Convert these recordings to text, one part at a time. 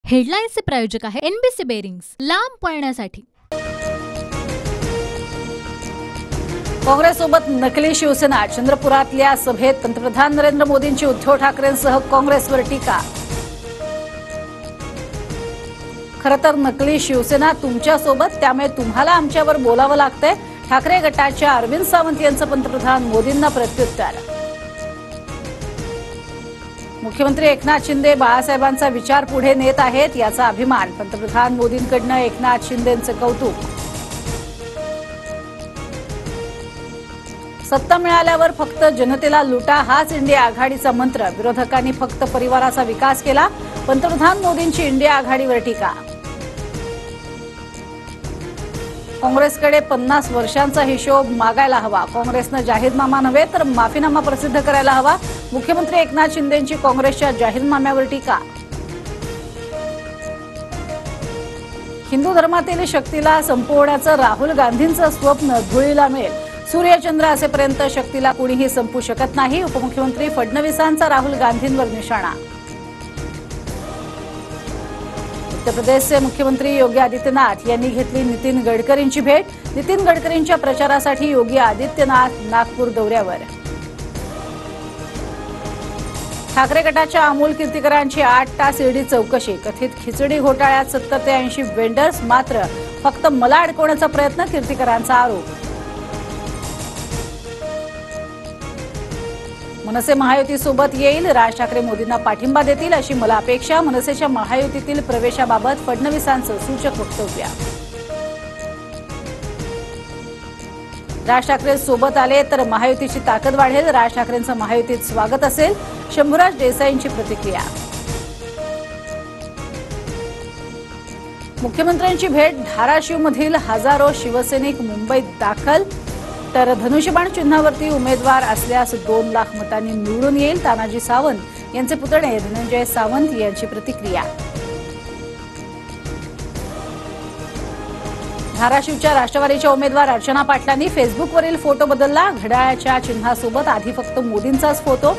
हेडलाईन्सचे प्रायोजक आहे NBC bearings, लांब पळण्यासाठी। काँग्रेससोबत नकली शिवसेना, चंद्रपुरातल्या सभेत पंतप्रधान नरेंद्र मोदींची उद्धव ठाकरेंसह काँग्रेसवर टीका। खरं तर नकली शिवसेना तुमच्यासोबत, त्यामुळे तुम्हाला आमच्यावर बोलावं लागतंय। ठाकरे गटाच्या अरविंद सावंत यांचं पंतप्रधान मोदींना प्रत्युत्तर। मुख्यमंत्री एकनाथ शिंदे बाळासाहेबांचा विचार पुढे नेत आहेत, याचा अभिमान। पंतप्रधान मोदींकडनं एकनाथ शिंदेंचं कौतुक। सत्ता मिळाल्यावर फक्त जनतेला लुटा हाच इंडिया आघाडीचा मंत्र। विरोधकांनी फक्त परिवाराचा विकास केला। पंतप्रधान मोदींची इंडिया आघाडीवर टीका। काँग्रेसकडे 50 वर्षांचा हिशोब मागायला हवा। काँग्रेसनं जाहीरनामा नव्हे तर माफीनामा प्रसिद्ध करायला हवा। मुख्यमंत्री एकनाथ शिंदेंची काँग्रेसच्या जाहीरनाम्यावर टीका। हिंदू धर्मातील शक्तीला संपवण्याचं राहुल गांधींचं स्वप्न धुळीला मिळेल। सूर्यचंद्र असेपर्यंत शक्तीला कुणीही संपू शकत नाही। उपमुख्यमंत्री फडणवीसांचा राहुल गांधींवर निशाणा। उत्तर प्रदेशचे मुख्यमंत्री योगी आदित्यनाथ यांनी घेतली नितीन गडकरींची भेट। नितीन गडकरींच्या प्रचारासाठी योगी आदित्यनाथ नागपूर दौऱ्यावर। ठाकरे गटाच्या अमोल कीर्तीकरांची 8 तास ईडी चौकशी। कथित खिचडी घोटाळ्यात 70 ते 80 वेंडर्स, मात्र फक्त मला अडकवण्याचा प्रयत्न, कीर्तीकरांचा आरोप। मनसे महायुतीसोबत येईल, राज ठाकरे मोदींना पाठिंबा देतील अशी मला अपेक्षा। मनसेच्या महायुतीतील प्रवेशाबाबत फडणवीसांचं सूचक वक्तव्य। राज ठाकरे सोबत आले तर महायुतीची ताकद वाढेल, राज ठाकरेंचं महायुतीत स्वागत असेल, शंभूराज देसाईंची प्रतिक्रिया। मुख्यमंत्र्यांची भेट, धाराशिवमधील हजारो शिवसैनिक मुंबईत दाखल, तर धनुष्यबाण चिन्हावरती उमेदवार असल्यास 2 लाख मतांनी निवडून येईल। तानाजी सावंत यांचे पुतणे धनंजय सावंत यांची प्रतिक्रिया। धाराशिवच्या राष्ट्रवादीच्या उमेदवार अर्चना पाटलांनी फेसबुकवरील फोटो बदलला। घड्याळाच्या चिन्हासोबत आधी फक्त मोदींचाच फोटो,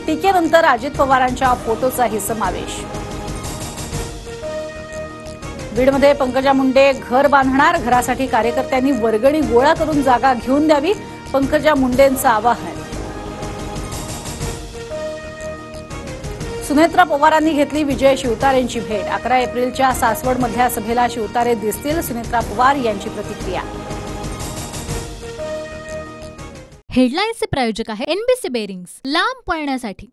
टीकेनंतर अजित पवारांच्या फोटोचाही समावेश। बीडमध्ये पंकजा मुंडे घर बांधणार, घरासाठी कार्यकर्त्यांनी वर्गणी गोळा करून जागा घेऊन द्यावी, पंकजा मुंडेंचं आवाहन। सुनेत्रा पवारांनी घेतली विजय शिवतारेंची भेट। 11 एप्रिलच्या सासवडमधल्या सभेला शिवतारे दिसतील, सुनेत्रा पवार यांची प्रतिक्रिया। हेडलाईन्सचे प्रायोजक आहे एनबीसी बेरिंग्स, लांब पळण्यासाठी।